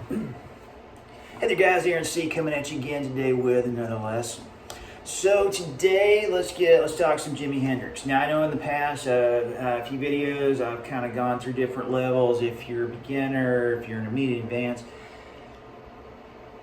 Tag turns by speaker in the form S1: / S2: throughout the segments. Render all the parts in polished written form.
S1: Hey there guys, Aaron C coming at you again today with another lesson. So today let's talk some Jimi Hendrix. Now I know in the past a few videos I've kind of gone through different levels. If you're a beginner, if you're intermediate, advanced.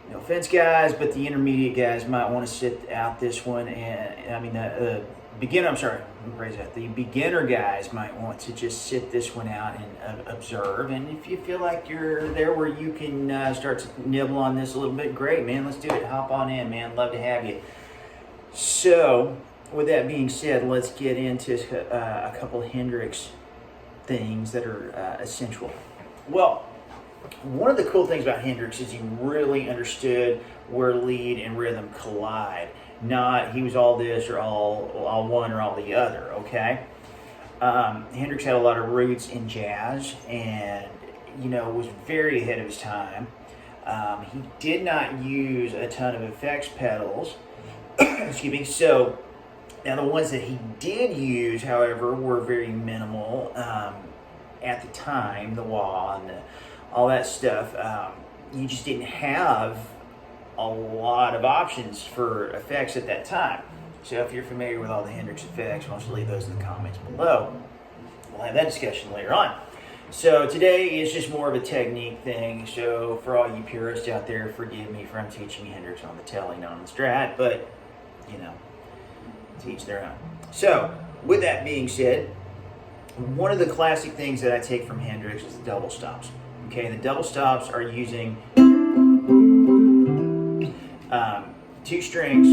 S1: No offense guys, but the intermediate guys might want to sit out this one, and I mean the beginner, I'm sorry, let me phrase that. The beginner guys might want to just sit this one out and observe. And if you feel like you're there where you can start to nibble on this a little bit, great, man. Let's do it. Hop on in, man. Love to have you. So, with that being said, let's get into a couple of Hendrix things that are essential. Well, one of the cool things about Hendrix is he really understood where lead and rhythm collide. Not he was all this or all one or all the other, okay? Hendrix had a lot of roots in jazz and, was very ahead of his time. He did not use a ton of effects pedals, excuse me, so now the ones that he did use, however, were very minimal at the time, the wah and all that stuff. You just didn't have a lot of options for effects at that time. So if you're familiar with all the Hendrix effects, why don't you leave those in the comments below. We'll have that discussion later on. So today is just more of a technique thing. So for all you purists out there, forgive me for I'm teaching Hendrix on the telly, not on the Strat, but to each their own. So with that being said, one of the classic things that I take from Hendrix is the double stops. Okay, the double stops are using two strings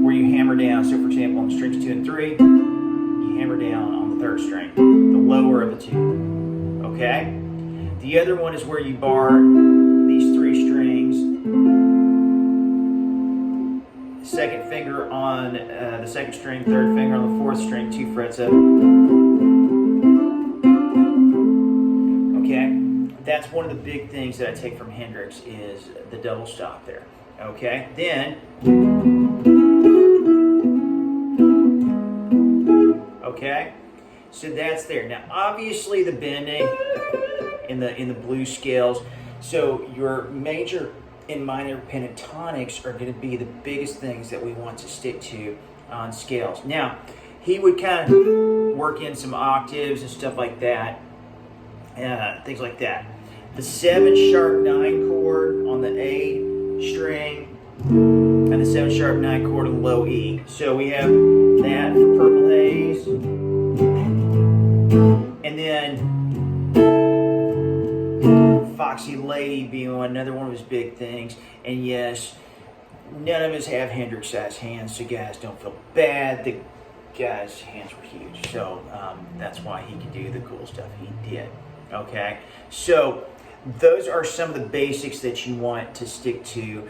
S1: where you hammer down. So for example, on strings 2 and 3, you hammer down on the third string, the lower of the two. Okay? The other one is where you bar these three strings, second finger on the second string, third finger on the fourth string, 2 frets up. Okay? That's one of the big things that I take from Hendrix is the double stop there. Okay, then, okay, so that's there. Now, obviously, the bending in the blues scales. So your major and minor pentatonics are going to be the biggest things that we want to stick to on scales. Now, he would kind of work in some octaves and stuff like that, things like that. The 7-sharp-9 chord on the A string and the 7-sharp-9 chord on the low E. So we have that for Purple Haze, and then Foxy Lady being another one of his big things. And yes, none of us have Hendrix-sized hands, so guys, don't feel bad. The guy's hands were huge, so that's why he could do the cool stuff he did. Okay, so those are some of the basics that you want to stick to.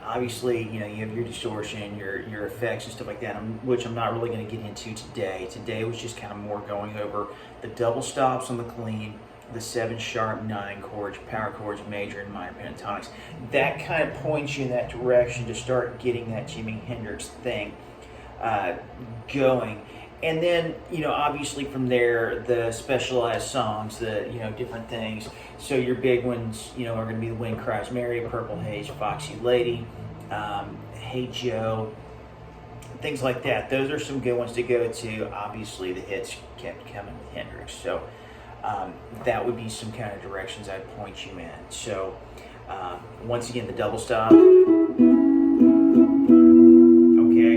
S1: Obviously, you have your distortion, your effects and stuff like that, which I'm not really going to get into today. Today was just kind of more going over the double stops on the clean, the 7-sharp-9 chords, power chords, major and minor pentatonics. That kind of points you in that direction to start getting that Jimi Hendrix thing going. And then, obviously from there, the specialized songs, the, different things. So your big ones, are going to be The Wind Cries Mary, Purple Haze, Foxy Lady, Hey Joe, things like that. Those are some good ones to go to. Obviously, the hits kept coming with Hendrix. So that would be some kind of directions I'd point you in. So once again, the double stop. Okay,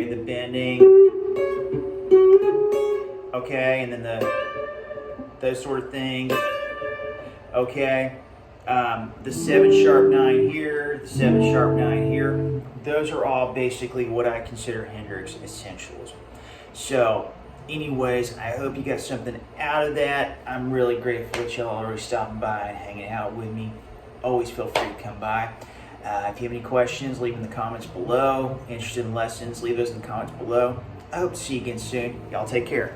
S1: the bending. Okay, and then those sort of things. Okay, the 7-sharp-9 here, the 7-sharp-9 here. Those are all basically what I consider Hendrix Essentials. So, anyways, I hope you got something out of that. I'm really grateful that y'all are stopping by and hanging out with me. Always feel free to come by. If you have any questions, leave them in the comments below. Interested in lessons, leave those in the comments below. I hope to see you again soon. Y'all take care.